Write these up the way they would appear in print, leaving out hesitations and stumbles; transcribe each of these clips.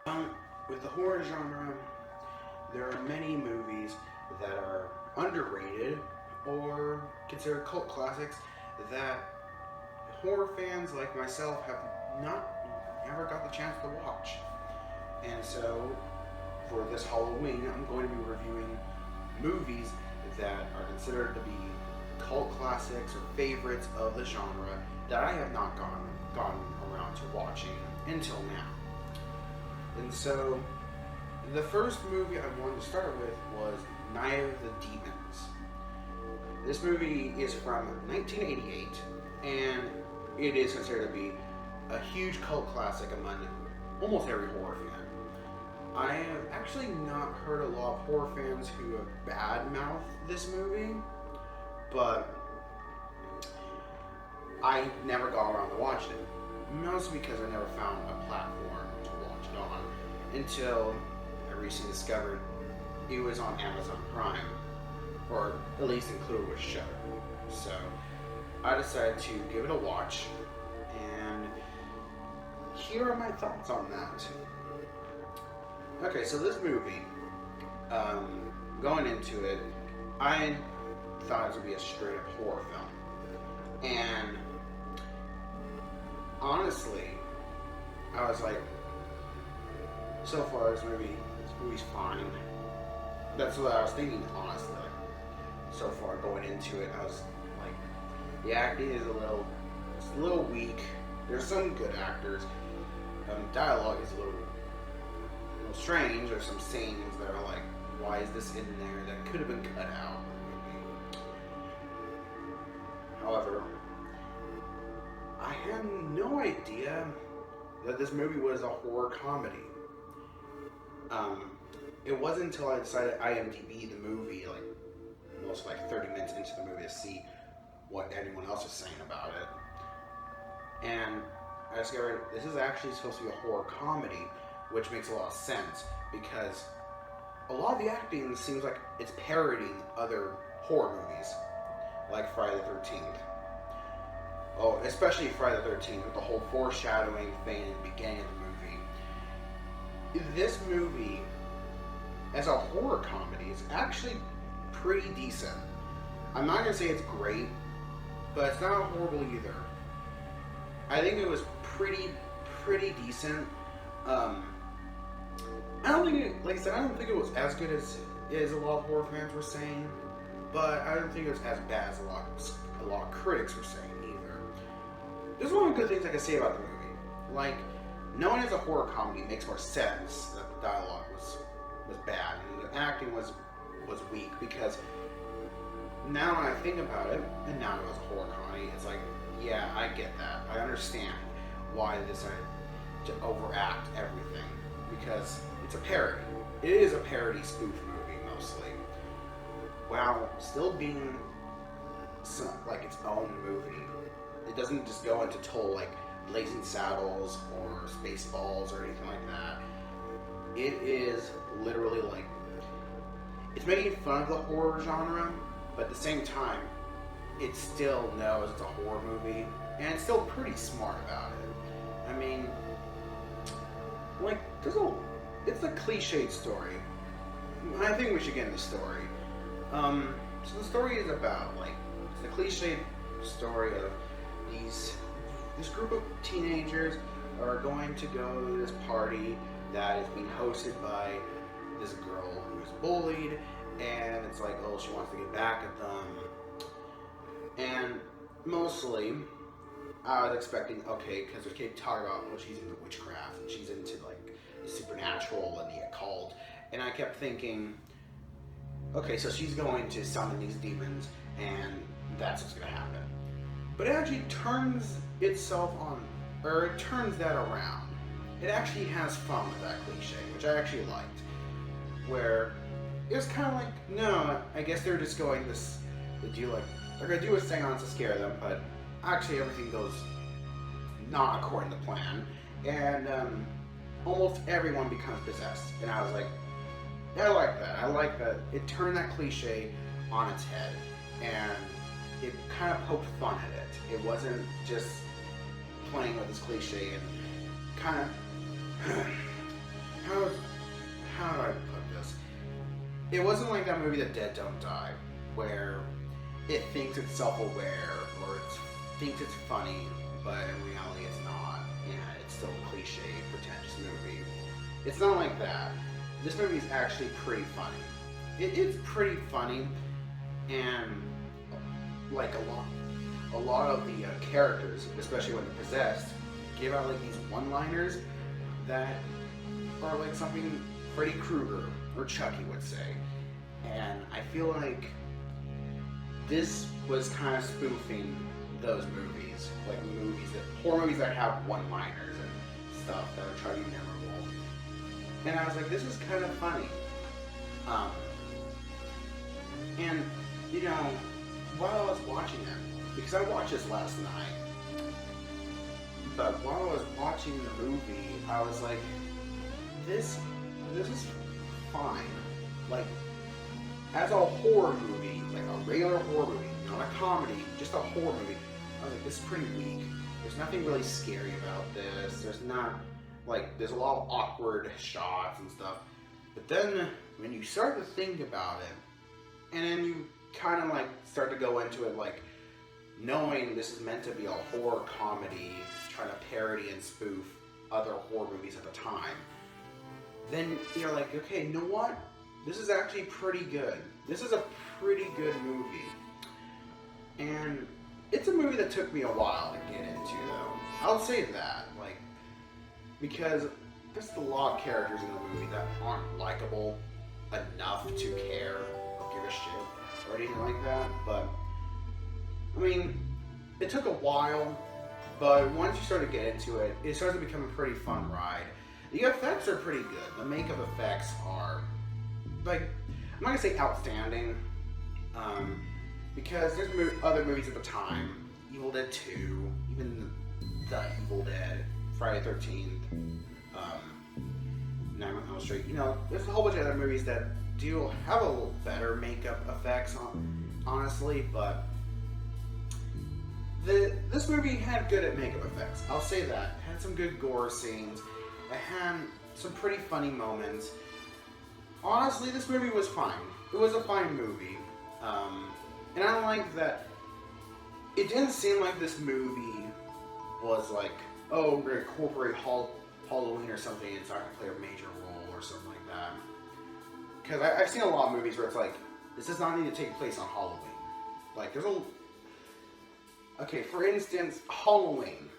Um, with the horror genre, there are many movies that are underrated or considered cult classics that horror fans like myself have not ever got the chance to watch. And so, for this Halloween, I'm going to be reviewing movies that are considered to be cult classics or favorites of the genre that I have not gone around to watching until now. And so, the first movie I wanted to start with was Night of the Demons. This movie is from 1988, and it is considered to be a huge cult classic among almost every horror fan. I have actually not heard a lot of horror fans who have badmouthed this movie, but I never got around to watching it. Mostly because I never found a platform to watch it on until I recently discovered it was on Amazon Prime, or at least included with Shudder. So I decided to give it a watch, and here are my thoughts on that. Okay, so this movie, going into it, I thought it would be a straight up horror film. And honestly, I was like, so far this movie's fine. That's what I was thinking, honestly. So far going into it, I was like, the acting is a little weak. There's some good actors. Dialogue is a little strange. There's some scenes that are like, why is this in there? That could have been cut out. However, I had no idea that this movie was a horror comedy. It wasn't until I decided IMDb the movie, like almost like 30 minutes into the movie, to see what anyone else is saying about it. And I discovered this is actually supposed to be a horror comedy, which makes a lot of sense because a lot of the acting seems like it's parodying other horror movies, like Friday the 13th. Oh, especially Friday the 13th with the whole foreshadowing thing in the beginning of the movie. This movie, as a horror comedy, is actually pretty decent. I'm not going to say it's great, but it's not horrible either. I think it was pretty decent. I don't think I don't think it was as good as a lot of horror fans were saying, but I don't think it was as bad as a lot of critics were saying either. There's one of the good things I can say about the movie. Like, knowing it's a horror comedy makes more sense that the dialogue was bad and the acting was weak, because now when I think about it, and now it was a horror comedy, it's like, yeah, I get that. I understand why they decided to overact everything, because it's a parody. It is a parody spoof movie mostly, while still being like its own movie. It doesn't just go into total like Blazing Saddles or Spaceballs or anything like that. It is literally like, it's making fun of the horror genre, but at the same time, it still knows it's a horror movie, and it's still pretty smart about it. I mean, like, it's a cliched story. I think we should get into the story. So the story is about, like, it's a cliched story of this group of teenagers are going to go to this party that is being hosted by this girl who's bullied, and it's like, oh, she wants to get back at them. And mostly, I was expecting, okay, because they keep talking about, oh, she's into witchcraft, and she's into, like, the supernatural and the occult, and I kept thinking, okay, so she's going to summon these demons, and that's what's going to happen. But it actually turns it turns that around. It actually has fun with that cliche, which I actually liked, where it was kind of like, no, I guess they're just going they're going to do a seance to scare them, but actually everything goes not according to plan, and almost everyone becomes possessed. And I was like, I like that. I like that it turned that cliche on its head, and it kind of poked fun at it. It wasn't just playing with this cliche and kind of how how do I put this? It wasn't like that movie The Dead Don't Die, where it thinks it's self-aware or it thinks it's funny, but in reality it's not. Yeah, it's still a cliche, pretentious movie. It's not like that. This movie is actually pretty funny. It's pretty funny, and like a lot of the characters, especially when they're possessed, give out like these one-liners that are like something Freddy Krueger or Chucky would say. And I feel like this was kind of spoofing those movies, like horror movies that have one-liners and stuff that are trying to be memorable. And I was like, this is kind of funny. And you know, while I was watching it, because I watched this last night, but while I was watching the movie, I was like, this is fine. Like, as a horror movie, like a regular horror movie, not a comedy, just a horror movie, I was like, this is pretty weak. There's nothing really scary about this. There's not, like, there's a lot of awkward shots and stuff. But then, when you start to think about it, and then you kind of, like, start to go into it, like, knowing this is meant to be a horror comedy, trying to parody and spoof other horror movies at the time, then you're like, okay, you know what? This is actually pretty good. This is a pretty good movie. And it's a movie that took me a while to get into, though. I'll say that, like, because there's a lot of characters in the movie that aren't likable enough to care or give a shit or anything like that. But, I mean, it took a while, but once you start to get into it, it starts to become a pretty fun ride. The effects are pretty good. The makeup effects are, like, I'm not gonna say outstanding, because there's other movies at the time, Evil Dead 2, even the Evil Dead, Friday the 13th, Nightmare on Elm Street. You know, there's a whole bunch of other movies that do have a little better makeup effects, honestly, but this movie had good at makeup effects. I'll say that. It had some good gore scenes. It had some pretty funny moments. Honestly, this movie was fine. It was a fine movie. And I like that it didn't seem like this movie was like, oh, we're going to incorporate Halloween or something, it's not going to play a major role or something like that. Because I've seen a lot of movies where it's like, this does not need to take place on Halloween. Like, there's a... Okay, for instance, Halloween.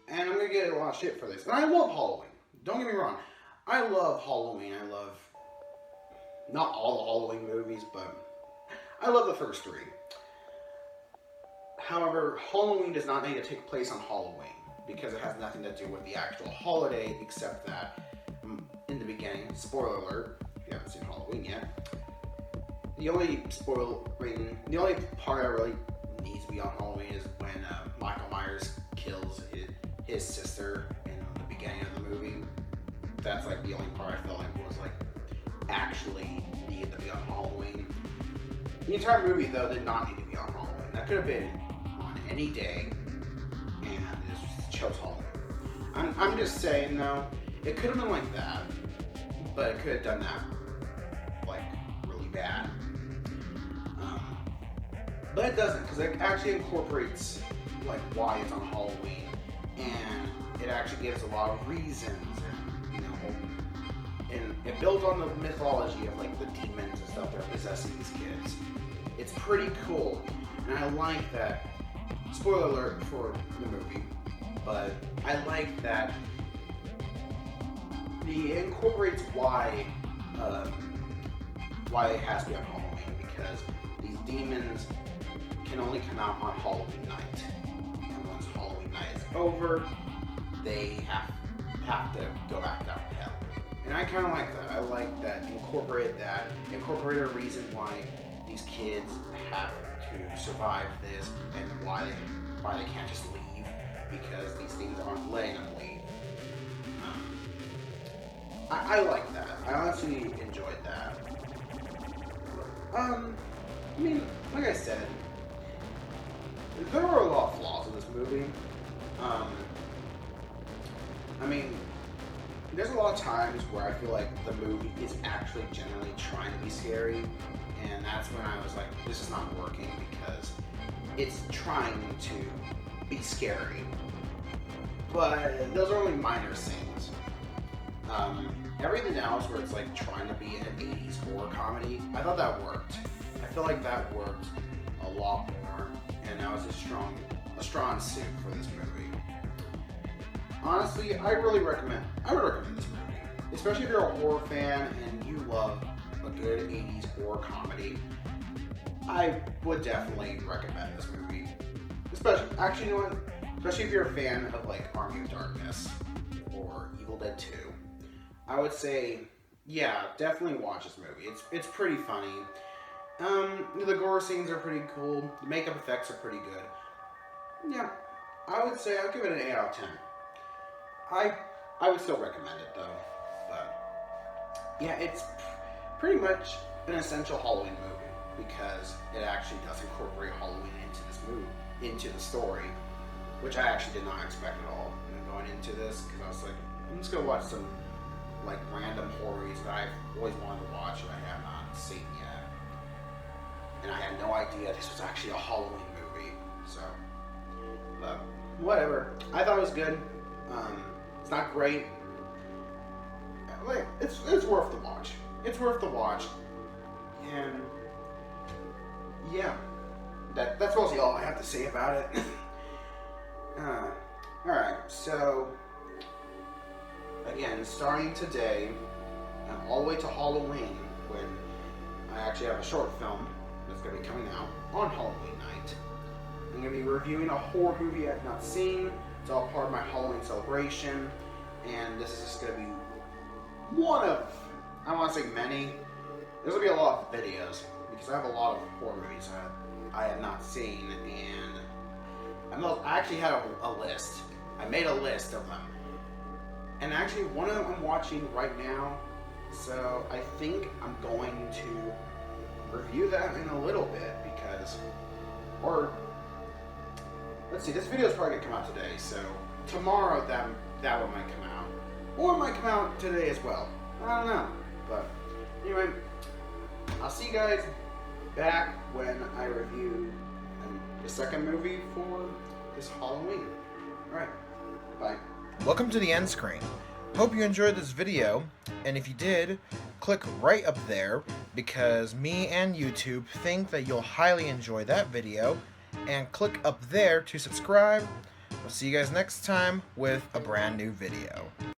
And I'm going to get a lot of shit for this. And I love Halloween. Don't get me wrong. I love Halloween. I love... not all the Halloween movies, but... I love the first three. However, Halloween does not need to take place on Halloween, because it has nothing to do with the actual holiday, except that in the beginning, spoiler alert, if you haven't seen Halloween yet, the only part that really needs to be on Halloween is when Michael Myers kills his sister in the beginning of the movie. That's like the only part I felt like was like actually needed to be on Halloween. The entire movie, though, did not need to be on Halloween. That could have been on any day, and it just chose Halloween. I'm just saying, though, it could have been like that, but it could have done that, like, really bad. But it doesn't, because it actually incorporates, like, why it's on Halloween, and it actually gives a lot of reasons, and, you know, and it builds on the mythology of, like, the demons and stuff that are possessing these kids. It's pretty cool, and I like that. Spoiler alert for the movie, but I like that it incorporates why it has to be on Halloween, because these demons can only come out on Halloween night, and once Halloween night is over, they have to go back down to hell. And I kind of like that. I like that. Incorporate a reason why these kids have to survive this, and why they can't just leave, because these things aren't letting them leave. I like that. I honestly enjoyed that. I mean, like I said, there were a lot of flaws in this movie. I mean, there's a lot of times where I feel like the movie is actually genuinely trying to be scary, and that's when I was like, this is not working because it's trying to be scary. But those are only minor scenes. Everything else where it's like trying to be an 80s horror comedy, I thought that worked. I feel like that worked a lot more, and that was a strong suit for this movie. Honestly, I would recommend this movie, especially if you're a horror fan and you love a good 80s horror comedy. I would definitely recommend this movie. Especially, you know what? Especially if you're a fan of like Army of Darkness or Evil Dead 2. I would say, yeah, definitely watch this movie. It's pretty funny. The gore scenes are pretty cool. The makeup effects are pretty good. Yeah, I would say I'll give it an 8 out of 10. I would still recommend it though, but yeah, it's pretty much an essential Halloween movie because it actually does incorporate Halloween into the story, which I actually did not expect at all going into this, because I was like, I'm just gonna watch some like random horror movies that I've always wanted to watch and I have not seen yet, and I had no idea this was actually a Halloween movie. So, but whatever. I thought it was good. It's not great. Like it's worth the watch. It's worth the watch, and yeah, that's mostly all I have to say about it. Alright, so again, starting today and all the way to Halloween, when I actually have a short film that's going to be coming out on Halloween night, I'm going to be reviewing a horror movie I've not seen. It's all part of my Halloween celebration, and this is just going to be one of, I don't want to say many, there's going to be a lot of videos, because I have a lot of horror movies I have not seen, and I actually had a list. I made a list of them. And actually, one of them I'm watching right now, so I think I'm going to review that in a little bit, because, or, let's see, this video is probably going to come out today, so tomorrow that one might come out. Or it might come out today as well. I don't know. But, anyway, I'll see you guys back when I review the second movie for this Halloween. Alright, bye. Welcome to the end screen. Hope you enjoyed this video, and if you did, click right up there, because me and YouTube think that you'll highly enjoy that video, and click up there to subscribe. We'll see you guys next time with a brand new video.